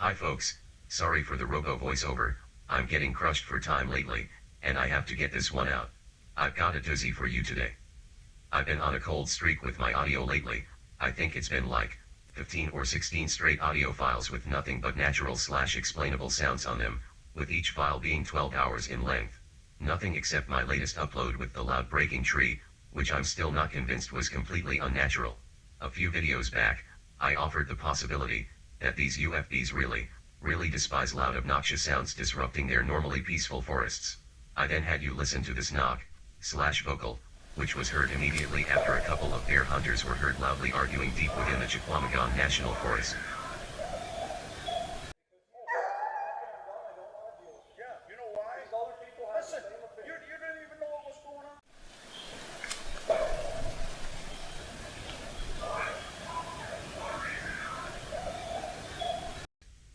Hi folks, sorry for the robo voiceover, I'm getting crushed for time lately, and I have to get this one out. I've got a doozy for you today. I've been on a cold streak with my audio lately. I think it's been like 15 or 16 straight audio files with nothing but natural/explainable sounds on them, with each file being 12 hours in length. Nothing except my latest upload with the loud breaking tree, which I'm still not convinced was completely unnatural. A few videos back, I offered the possibility that these UFBs really despise loud obnoxious sounds disrupting their normally peaceful forests. I then had you listen to this knock/vocal, which was heard immediately after a couple of bear hunters were heard loudly arguing deep within the Chequamegon National Forest.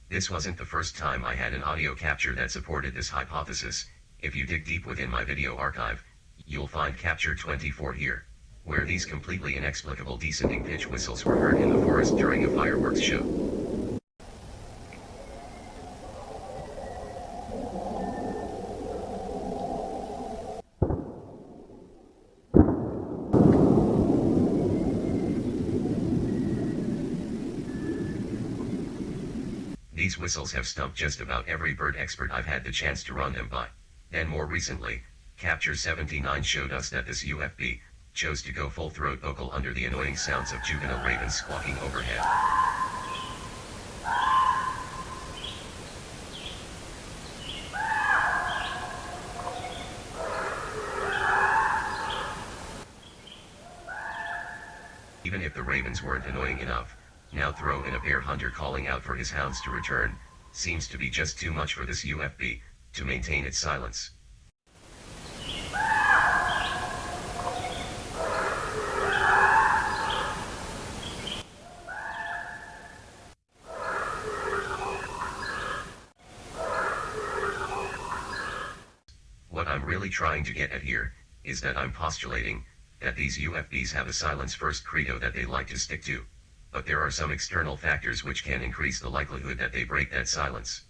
This wasn't the first time I had an audio capture that supported this hypothesis. If you dig deep within my video archive, you'll find capture 24 here, where these completely inexplicable descending pitch whistles were heard in the forest during a fireworks show. These whistles have stumped just about every bird expert I've had the chance to run them by. Then more recently, Capture 79 showed us that this UFB chose to go full throat vocal under the annoying sounds of juvenile ravens squawking overhead. Even if the ravens weren't annoying enough, now throw in a bear hunter calling out for his hounds to return, seems to be just too much for this UFB to maintain its silence. What I'm really trying to get at here is that I'm postulating that these UFBs have a silence first credo that they like to stick to. But there are some external factors which can increase the likelihood that they break that silence.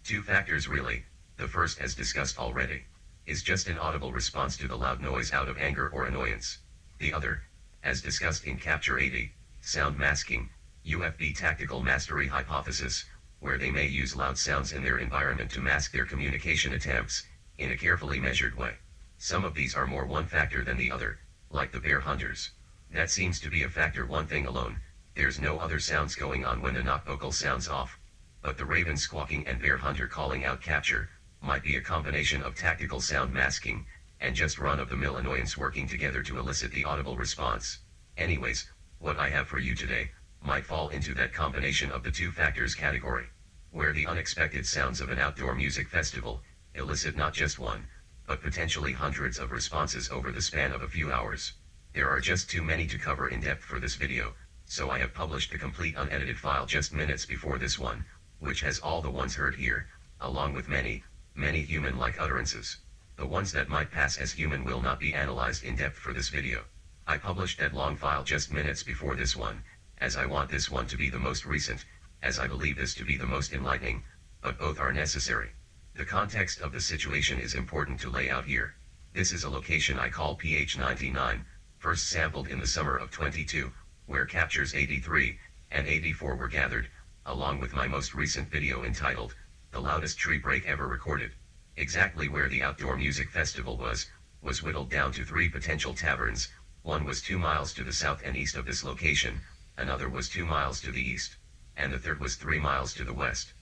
Two factors really. The first, as discussed already, is just an audible response to the loud noise out of anger or annoyance. The other, as discussed in Capture 80, sound masking, UFB tactical mastery hypothesis, where they may use loud sounds in their environment to mask their communication attempts, in a carefully measured way. Some of these are more one factor than the other, like the bear hunters. That seems to be a factor one thing alone. There's no other sounds going on when the knock vocal sounds off. But the raven squawking and bear hunter calling out capture might be a combination of tactical sound masking and just run-of-the-mill annoyance working together to elicit the audible response. Anyways, what I have for you today might fall into that combination of the two factors category, where the unexpected sounds of an outdoor music festival elicit not just one, but potentially hundreds of responses over the span of a few hours. There are just too many to cover in depth for this video, so I have published the complete unedited file just minutes before this one, which has all the ones heard here, along with many human-like utterances. The ones that might pass as human will not be analyzed in depth for this video. I published that long file just minutes before this one, as I want this one to be the most recent, as I believe this to be the most enlightening, but both are necessary. The context of the situation is important to lay out here. This is a location I call PH99, first sampled in the summer of 22, where captures 83 and 84 were gathered, along with my most recent video entitled, The Loudest Tree Break Ever Recorded. Exactly where the outdoor music festival was whittled down to 3 potential taverns. One was 2 miles to the south and east of this location, another was 2 miles to the east, and the third was 3 miles to the west.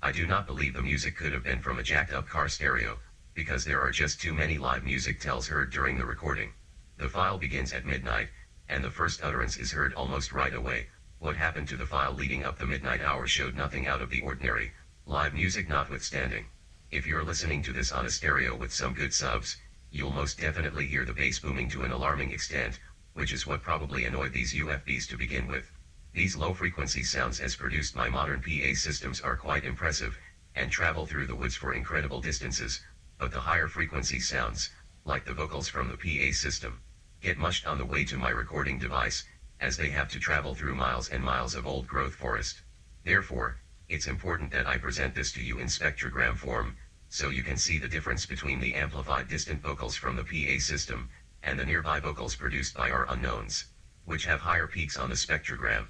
I do not believe the music could have been from a jacked up car stereo, because there are just too many live music tells heard during the recording. The file begins at midnight, and the first utterance is heard almost right away. What happened to the file leading up the midnight hour showed nothing out of the ordinary, live music notwithstanding. If you're listening to this on a stereo with some good subs, you'll most definitely hear the bass booming to an alarming extent, which is what probably annoyed these UFBs to begin with. These low-frequency sounds as produced by modern PA systems are quite impressive, and travel through the woods for incredible distances, but the higher frequency sounds, like the vocals from the PA system, get mushed on the way to my recording device, as they have to travel through miles and miles of old-growth forest. Therefore, It's important that I present this to you in spectrogram form, so you can see the difference between the amplified distant vocals from the PA system, and the nearby vocals produced by our unknowns, which have higher peaks on the spectrogram.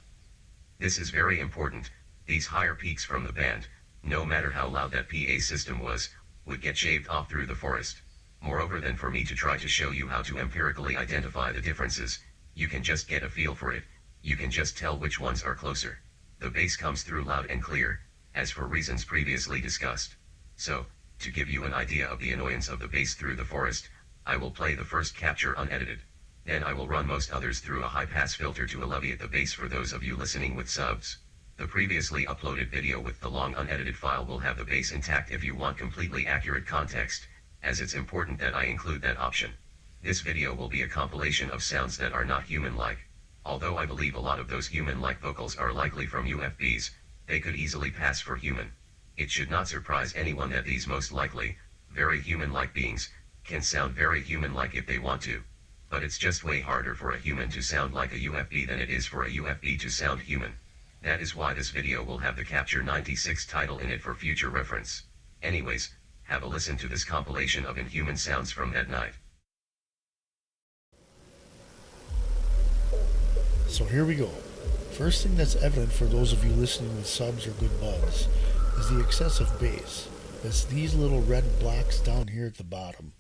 This is very important. These higher peaks from the band, no matter how loud that PA system was, would get shaved off through the forest. Moreover, than for me to try to show you how to empirically identify the differences, you can just get a feel for it. You can just tell which ones are closer. The bass comes through loud and clear, as for reasons previously discussed. So, to give you an idea of the annoyance of the bass through the forest, I will play the first capture unedited. Then I will run most others through a high-pass filter to alleviate the bass for those of you listening with subs. The previously uploaded video with the long unedited file will have the bass intact if you want completely accurate context, as it's important that I include that option. This video will be a compilation of sounds that are not human-like. Although I believe a lot of those human-like vocals are likely from UFBs, they could easily pass for human. It should not surprise anyone that these most likely, very human-like beings, can sound very human-like if they want to. But it's just way harder for a human to sound like a UFB than it is for a UFB to sound human. That is why this video will have the Capture 96 title in it for future reference. Anyways, have a listen to this compilation of inhuman sounds from that night. So here we go. First thing that's evident for those of you listening with subs or good buds is the excessive bass. That's these little red blocks down here at the bottom.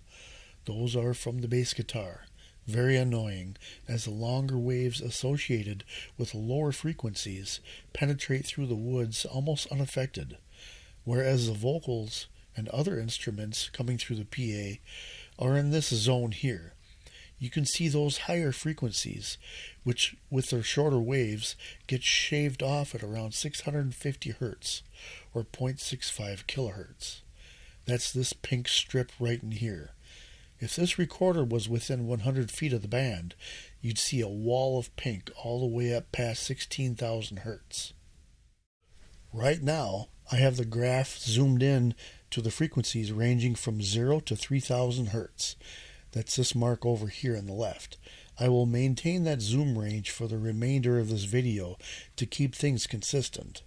Those are from the bass guitar. Very annoying, as the longer waves associated with the lower frequencies penetrate through the woods almost unaffected, whereas the vocals and other instruments coming through the PA are in this zone here. You can see those higher frequencies, which with their shorter waves get shaved off at around 650 Hertz, or 0.65 kilohertz. That's this pink strip right in here. If this recorder was within 100 feet of the band, you'd see a wall of pink all the way up past 16,000 Hertz. Right now, I have the graph zoomed in to the frequencies ranging from 0 to 3,000 Hertz. That's this mark over here on the left. I will maintain that zoom range for the remainder of this video to keep things consistent.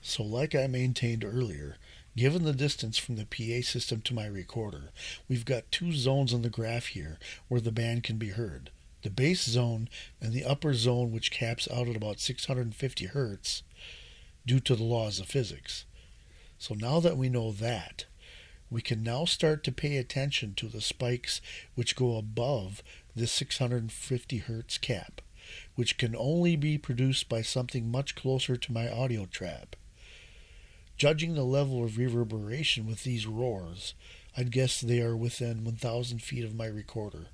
So like I maintained earlier, given the distance from the PA system to my recorder, we've got two zones on the graph here where the band can be heard. The bass zone and the upper zone, which caps out at about 650 Hertz due to the laws of physics. So now that we know that, we can now start to pay attention to the spikes which go above the 650 Hertz cap, which can only be produced by something much closer to my audio trap. Judging the level of reverberation with these roars, I'd guess they are within 1,000 feet of my recorder.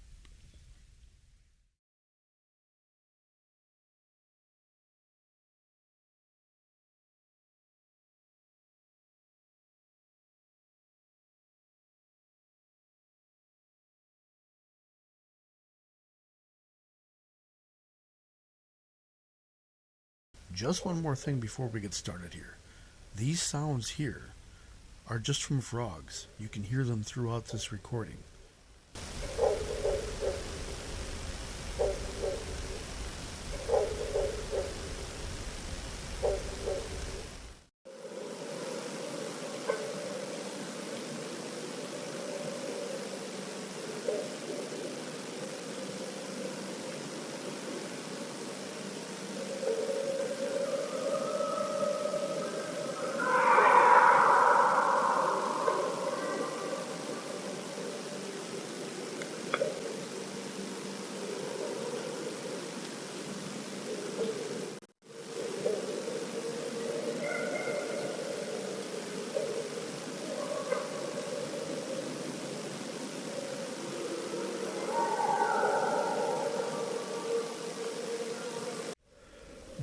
Just one more thing before we get started here. These sounds here are just from frogs. You can hear them throughout this recording.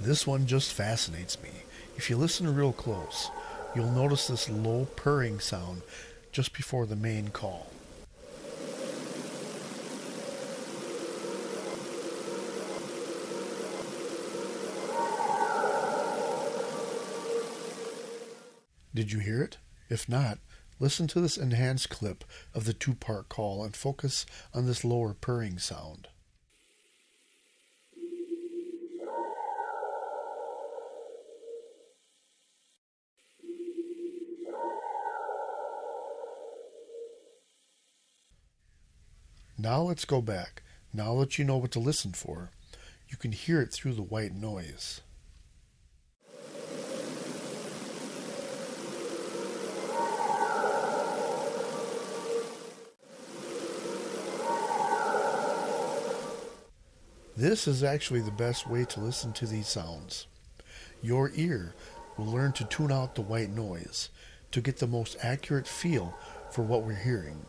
This one just fascinates me. If you listen real close, you'll notice this low purring sound just before the main call. Did you hear it? If not, listen to this enhanced clip of the two-part call and focus on this lower purring sound. Now let's go back. Now that you know what to listen for, you can hear it through the white noise. This is actually the best way to listen to these sounds. Your ear will learn to tune out the white noise to get the most accurate feel for what we're hearing.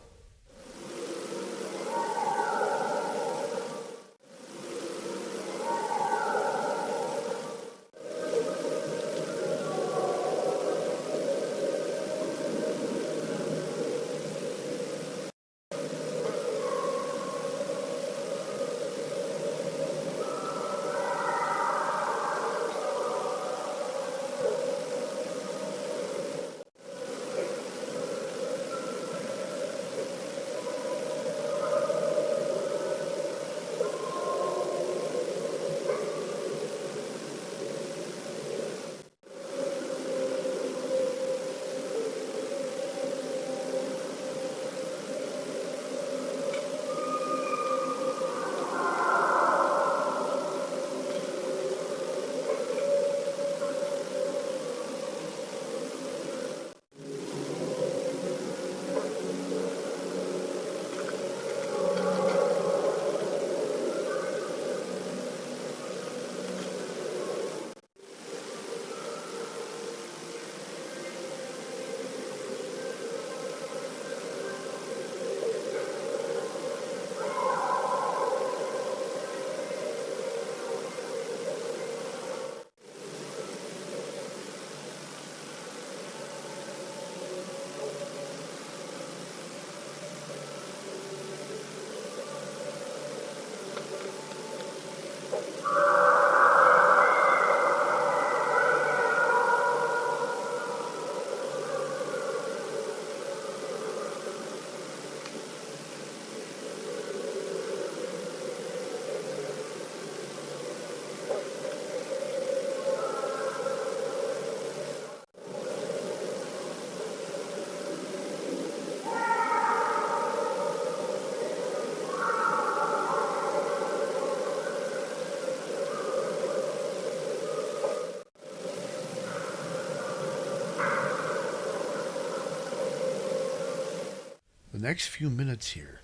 The next few minutes here,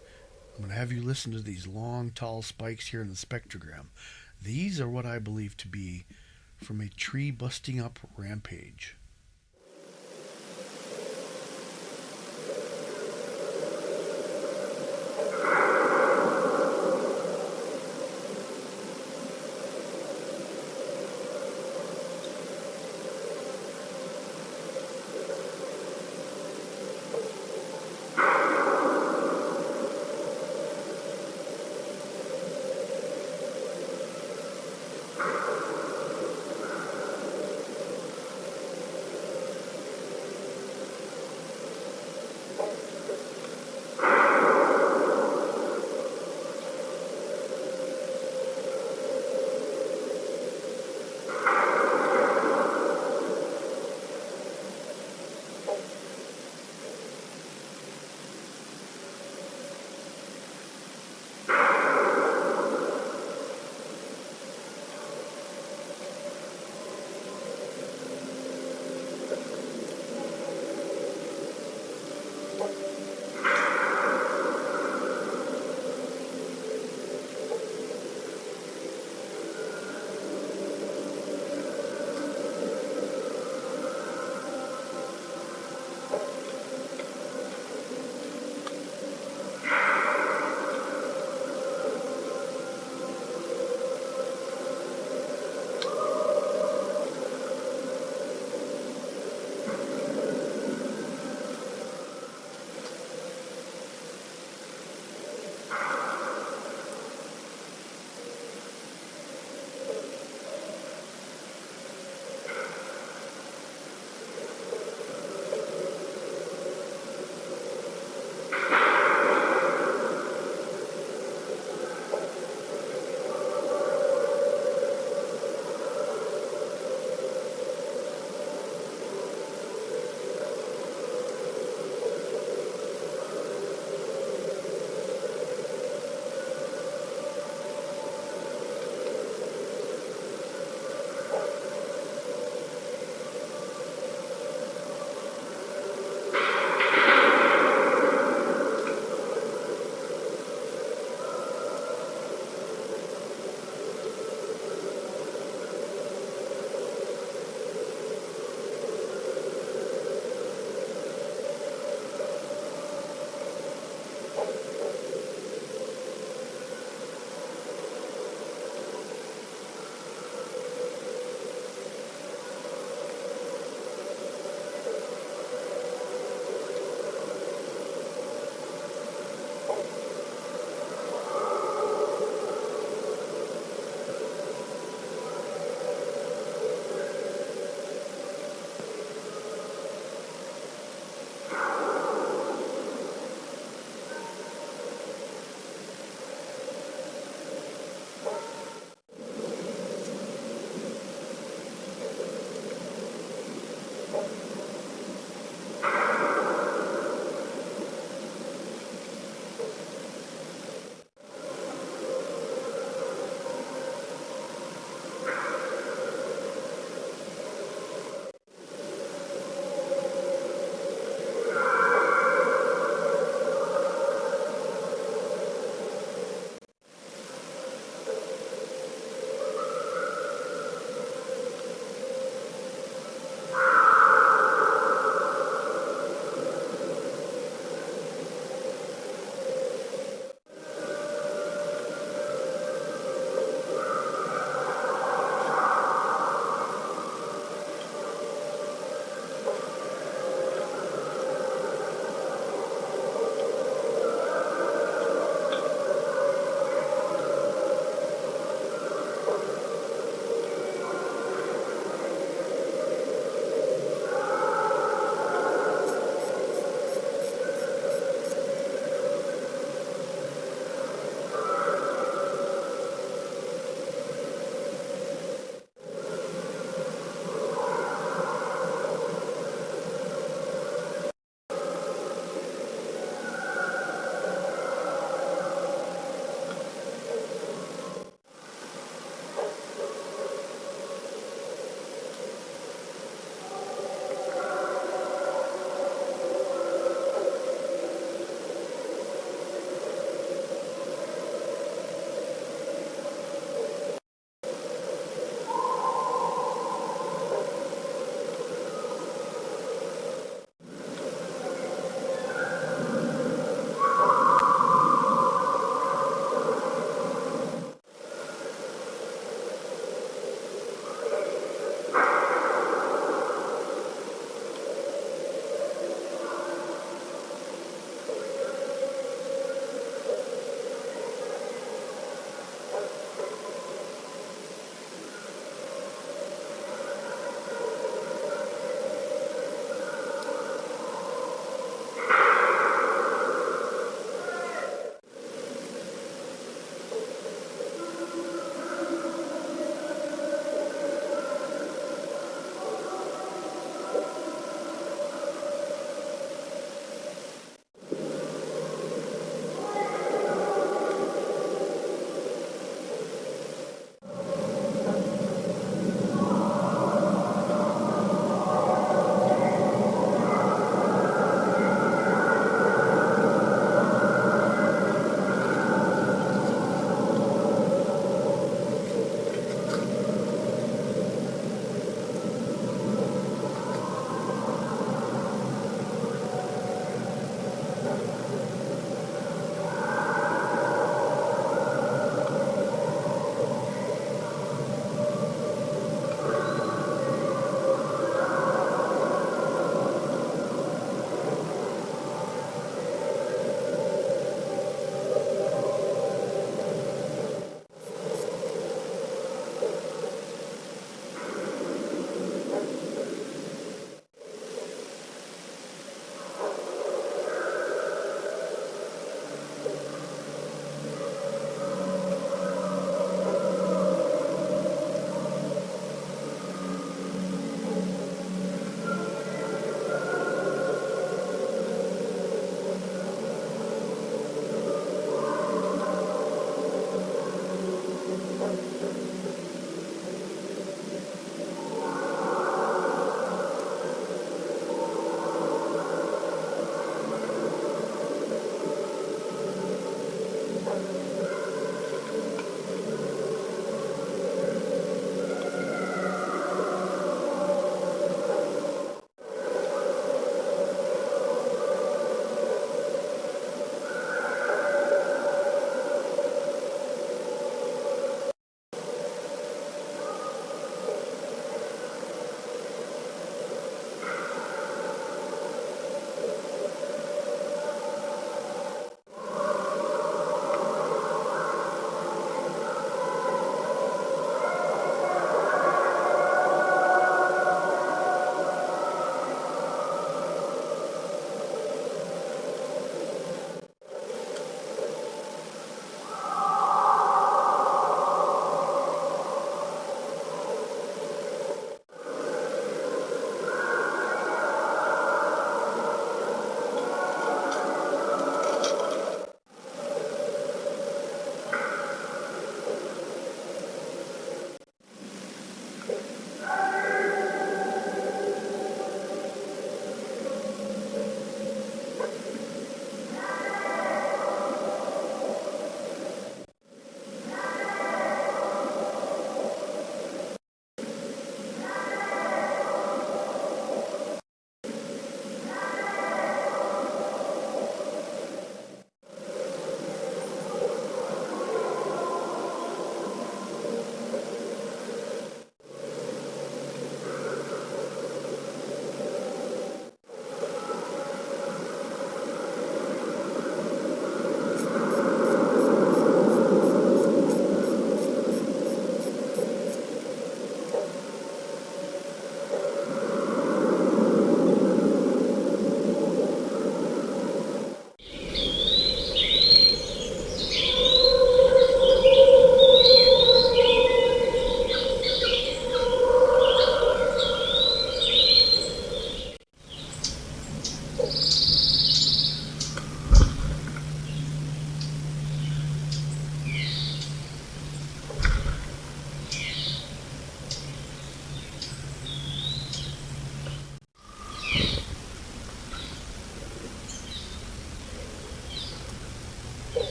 I'm going to have you listen to these long, tall spikes here in the spectrogram. These are what I believe to be from a tree busting up rampage.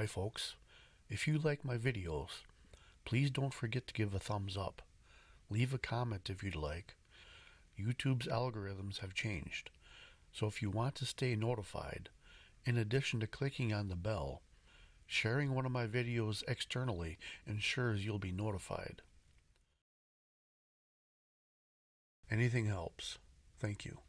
Hi folks, if you like my videos, please don't forget to give a thumbs up. Leave a comment if you'd like. YouTube's algorithms have changed, so if you want to stay notified, in addition to clicking on the bell, sharing one of my videos externally ensures you'll be notified. Anything helps. Thank you.